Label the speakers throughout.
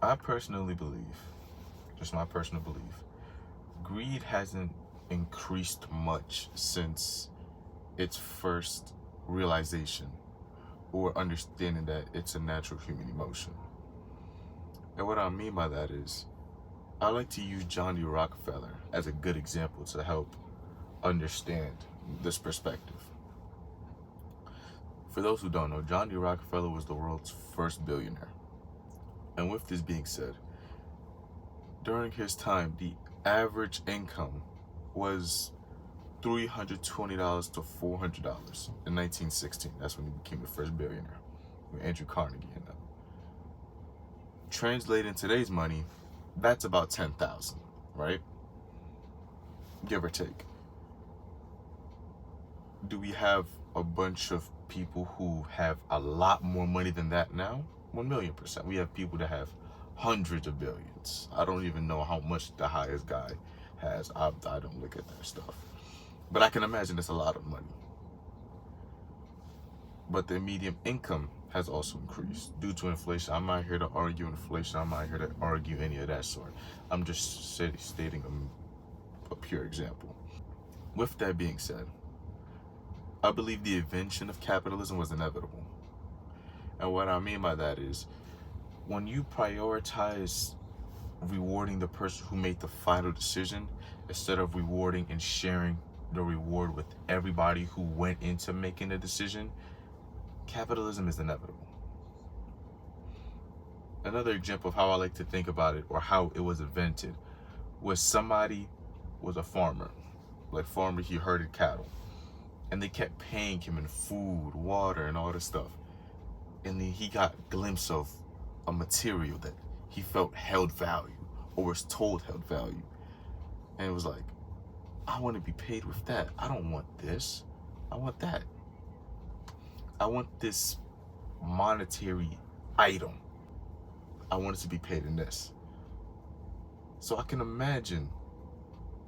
Speaker 1: I personally believe, just my personal belief, greed hasn't increased much since its first realization or understanding that it's a natural human emotion. And what I mean by that is, I like to use John D. Rockefeller as a good example to help understand this perspective. For those who don't know, John D. Rockefeller was the world's first billionaire. And with this being said, during his time, the average income was $320 to $400 in 1916. That's when he became the first billionaire, with Andrew Carnegie and them. Translated in today's money, that's about 10,000, right? Give or take. Do we have a bunch of people who have a lot more money than that now? 1,000,000%. We have people that have hundreds of billions. I don't even know how much the highest guy has. I don't look at that stuff. But I can imagine it's a lot of money. But the median income has also increased due to inflation. I'm not here to argue inflation. I'm not here to argue any of that sort. I'm just stating a pure example. With that being said, I believe the invention of capitalism was inevitable. And what I mean by that is, when you prioritize rewarding the person who made the final decision instead of rewarding and sharing the reward with everybody who went into making the decision, capitalism is inevitable. Another example of how I like to think about it, or how it was invented, was somebody was a farmer. Like farmer, he herded cattle. And they kept paying him in food, water, and all this stuff. And then he got a glimpse of a material that he felt held value, or was told held value. And it was like, I want to be paid with that. I don't want this. I want that. I want this monetary item. I want it to be paid in this. So I can imagine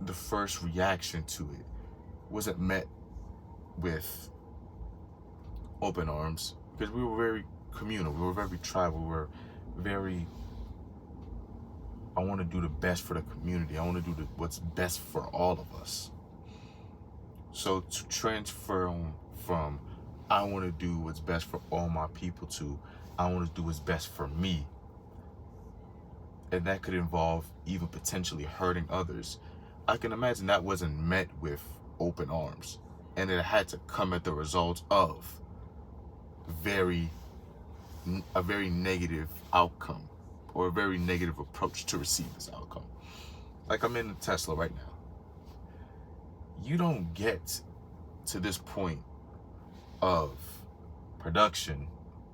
Speaker 1: the first reaction to it wasn't met with open arms, because we were very communal, we were very tribal, we were very, I want to do the best for the community, I want to do what's best for all of us. So to transfer from I want to do what's best for all my people to I want to do what's best for me, and that could involve even potentially hurting others, I can imagine that wasn't met with open arms, and it had to come at the result of a very negative outcome, or a very negative approach to receive this outcome. Like, I'm in a Tesla right now. You don't get to this point of production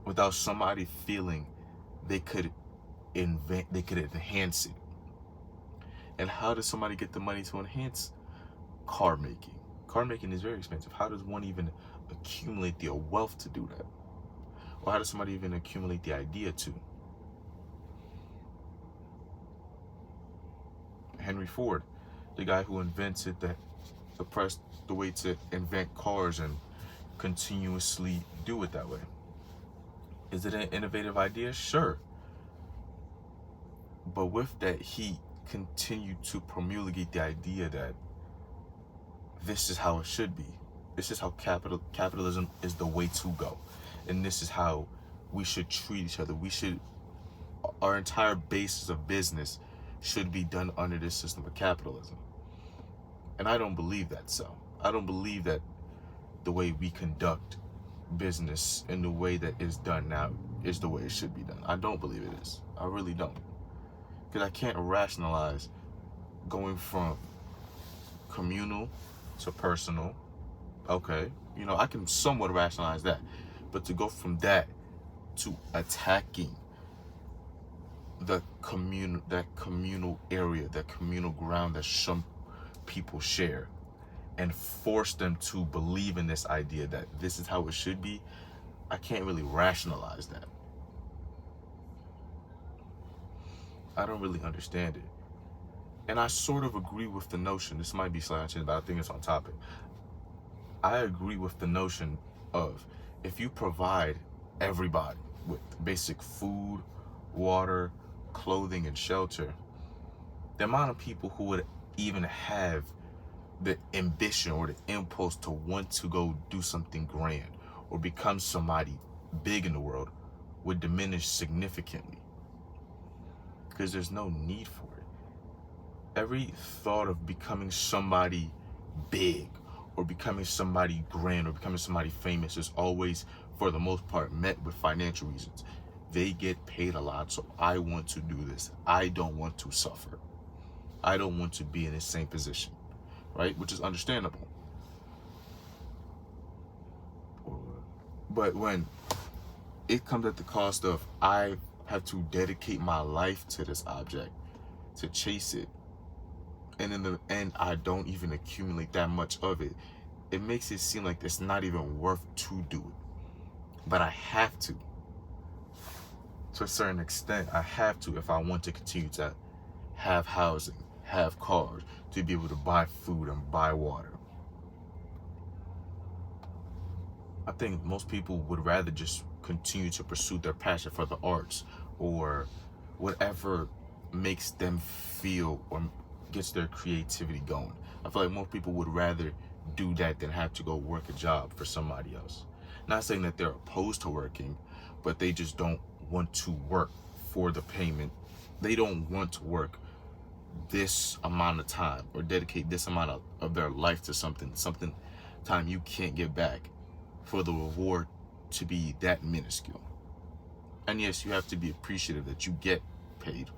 Speaker 1: without somebody feeling they could enhance it. And how does somebody get the money to enhance car making? Car making is very expensive. How does one even accumulate the wealth to do that? Or how does somebody even accumulate the idea to? Henry Ford, the guy who invented the way to invent cars and continuously do it that way. Is it an innovative idea? Sure. But with that, he continued to promulgate the idea that this is how it should be. This is how capitalism is the way to go. And this is how we should treat each other. Our entire basis of business should be done under this system of capitalism. And I don't believe that so. I don't believe that the way we conduct business and the way that it's done now is the way it should be done. I don't believe it is. I really don't. Because I can't rationalize going from communal to personal. Okay, I can somewhat rationalize that. But to go from that to attacking that communal area, that communal ground that some people share, and force them to believe in this idea that this is how it should be, I can't really rationalize that. I don't really understand it. And I sort of agree with the notion, this might be slightly, but I think it's on topic. I agree with the notion of, if you provide everybody with basic food, water, clothing and shelter, the amount of people who would even have the ambition or the impulse to want to go do something grand or become somebody big in the world would diminish significantly, because there's no need for it. Every thought of becoming somebody big or becoming somebody grand or becoming somebody famous is always, for the most part, met with financial reasons. They get paid a lot, so I want to do this. I don't want to suffer. I don't want to be in the same position, right? Which is understandable. But when it comes at the cost of I have to dedicate my life to this object, to chase it, and in the end I don't even accumulate that much of it, it makes it seem like it's not even worth to do it. But I have to a certain extent. I have to if I want to continue to have housing, have cars, to be able to buy food and buy water. I think most people would rather just continue to pursue their passion for the arts or whatever makes them feel or gets their creativity going. I feel like most people would rather do that than have to go work a job for somebody else. Not saying that they're opposed to working, but they just don't want to work for the payment. They don't want to work this amount of time or dedicate this amount of their life to something time you can't get back, for the reward to be that minuscule. And yes, you have to be appreciative that you get paid.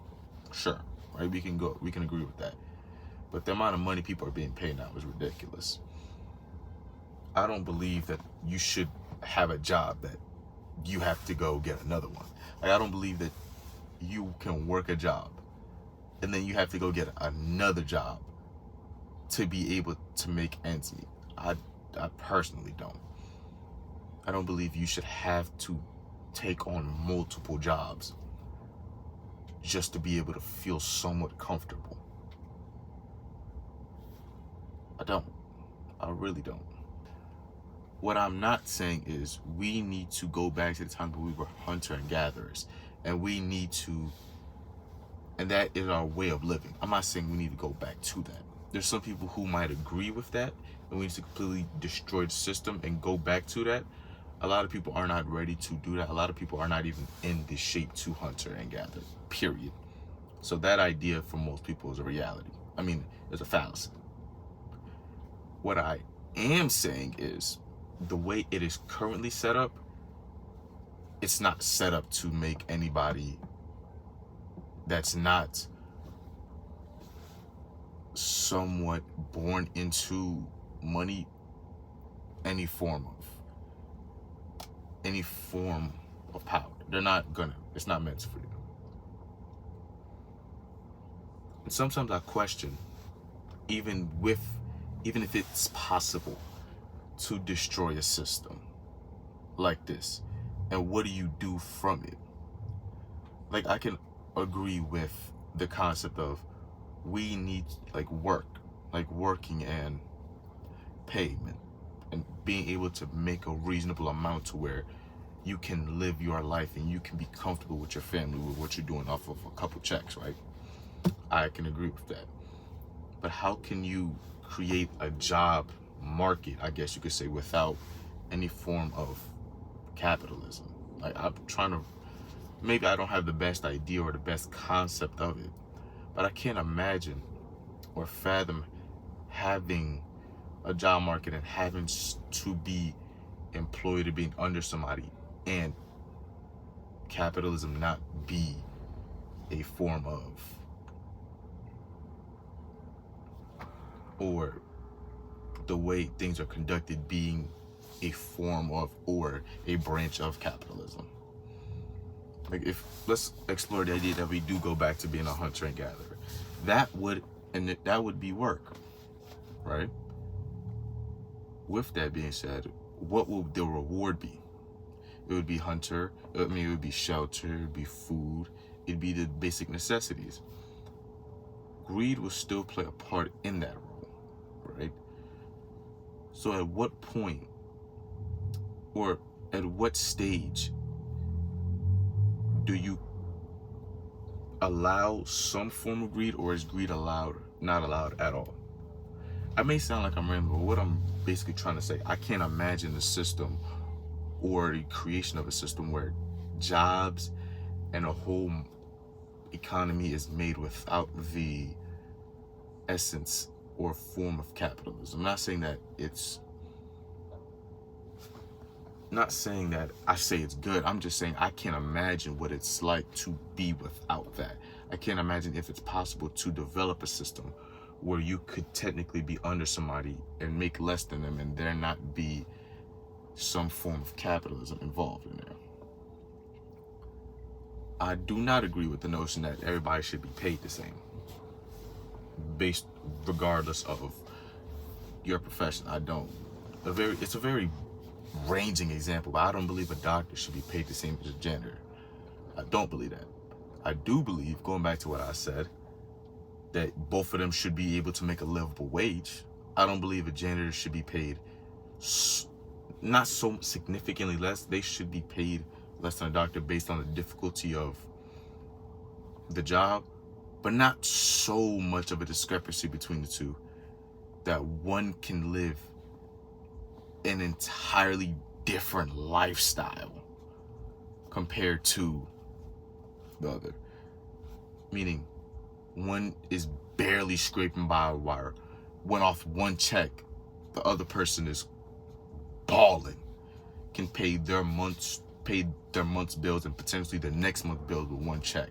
Speaker 1: Sure, right? We can agree with that. But the amount of money people are being paid now is ridiculous. I don't believe that you should have a job that you have to go get another one. Like, I don't believe that you can work a job and then you have to go get another job to be able to make ends meet. I personally don't. I don't believe you should have to take on multiple jobs just to be able to feel somewhat comfortable. I don't. I really don't. What I'm not saying is we need to go back to the time when we were hunter and gatherers, and that is our way of living. I'm not saying we need to go back to that. There's some people who might agree with that, and we need to completely destroy the system and go back to that. A lot of people are not ready to do that. A lot of people are not even in the shape to hunter and gather, period. So that idea for most people is a reality. I mean, it's a fallacy. What I am saying is the way it is currently set up, it's not set up to make anybody that's not somewhat born into money any form of power. It's not meant for you. And sometimes I question, even if it's possible to destroy a system like this, and what do you do from it? Like, I can agree with the concept of we need working and payment and being able to make a reasonable amount to where you can live your life and you can be comfortable with your family with what you're doing off of a couple checks, right? I can agree with that. But how can you create a job market, I guess you could say, without any form of capitalism? Like, maybe I don't have the best idea or the best concept of it, but I can't imagine or fathom having a job market and having to be employed or being under somebody and capitalism not be a form of, or the way things are conducted being a form of or a branch of capitalism. Like, let's explore the idea that we do go back to being a hunter and gatherer. That would be work, right? With that being said, what will the reward be? It would be it would be shelter, it would be food, it'd be the basic necessities. Greed will still play a part in that role, right? So at what point or at what stage do you allow some form of greed, or is greed allowed, not allowed at all? I may sound like I'm rambling, but what I'm basically trying to say, I can't imagine a system or the creation of a system where jobs and a whole economy is made without the essence or form of capitalism. I'm not saying that I say it's good. I'm just saying I can't imagine what it's like to be without that. I can't imagine if it's possible to develop a system where you could technically be under somebody and make less than them and there not be some form of capitalism involved in there. I do not agree with the notion that everybody should be paid the same, based regardless of your profession. I don't. It's a very ranging example, but I don't believe a doctor should be paid the same as a janitor. I don't believe that. I do believe, going back to what I said, that both of them should be able to make a livable wage. I don't believe a janitor should be paid not so significantly less. They should be paid less than a doctor based on the difficulty of the job, but not so much of a discrepancy between the two that one can live an entirely different lifestyle compared to the other. Meaning, one is barely scraping by a wire, went off one check, the other person is balling, can pay their month's bills and potentially the next month's bills with one check.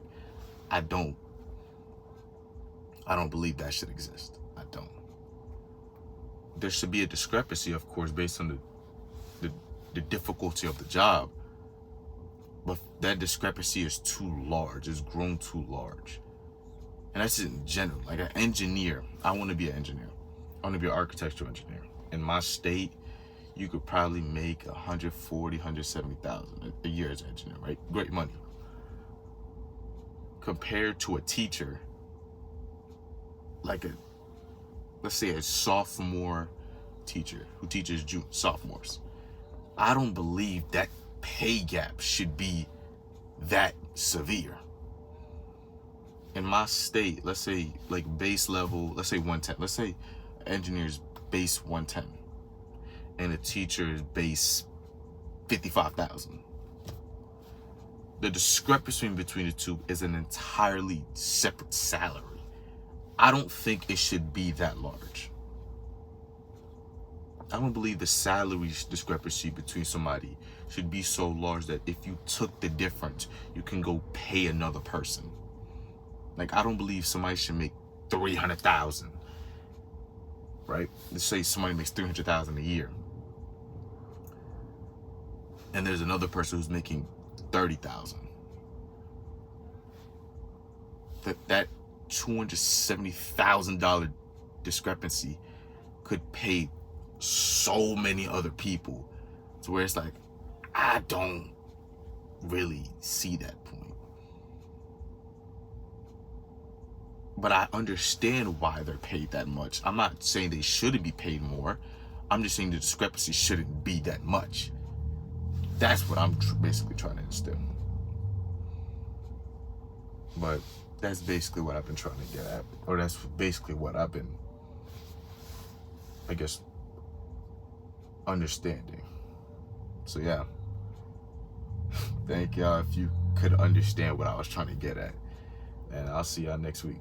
Speaker 1: I don't believe that should exist. I don't. There should be a discrepancy, of course, based on the difficulty of the job, but that discrepancy is too large. It's grown too large. And that's in general. Like an engineer, I want to be an engineer. I want to be an architectural engineer. In my state, you could probably make $140,000, $170,000 a year as an engineer, right? Great money. Compared to a teacher, like let's say a sophomore teacher who teaches sophomores. I don't believe that pay gap should be that severe. In my state, let's say like base level, let's say 110. Let's say engineer's base 110 and a teacher is base 55,000. The discrepancy between the two is an entirely separate salary. I don't think it should be that large. I don't believe the salary discrepancy between somebody should be so large that if you took the difference, you can go pay another person. Like, I don't believe somebody should make $300,000, right? Let's say somebody makes $300,000 a year, and there's another person who's making $30,000. That $270,000 discrepancy could pay so many other people to where it's like, I don't really see that point. But I understand why they're paid that much. I'm not saying they shouldn't be paid more. I'm just saying the discrepancy shouldn't be that much. That's what I'm basically trying to instill. But that's basically what I've been trying to get at. Or that's basically what I've been, I guess, understanding. So yeah. Thank y'all if you could understand what I was trying to get at. And I'll see y'all next week.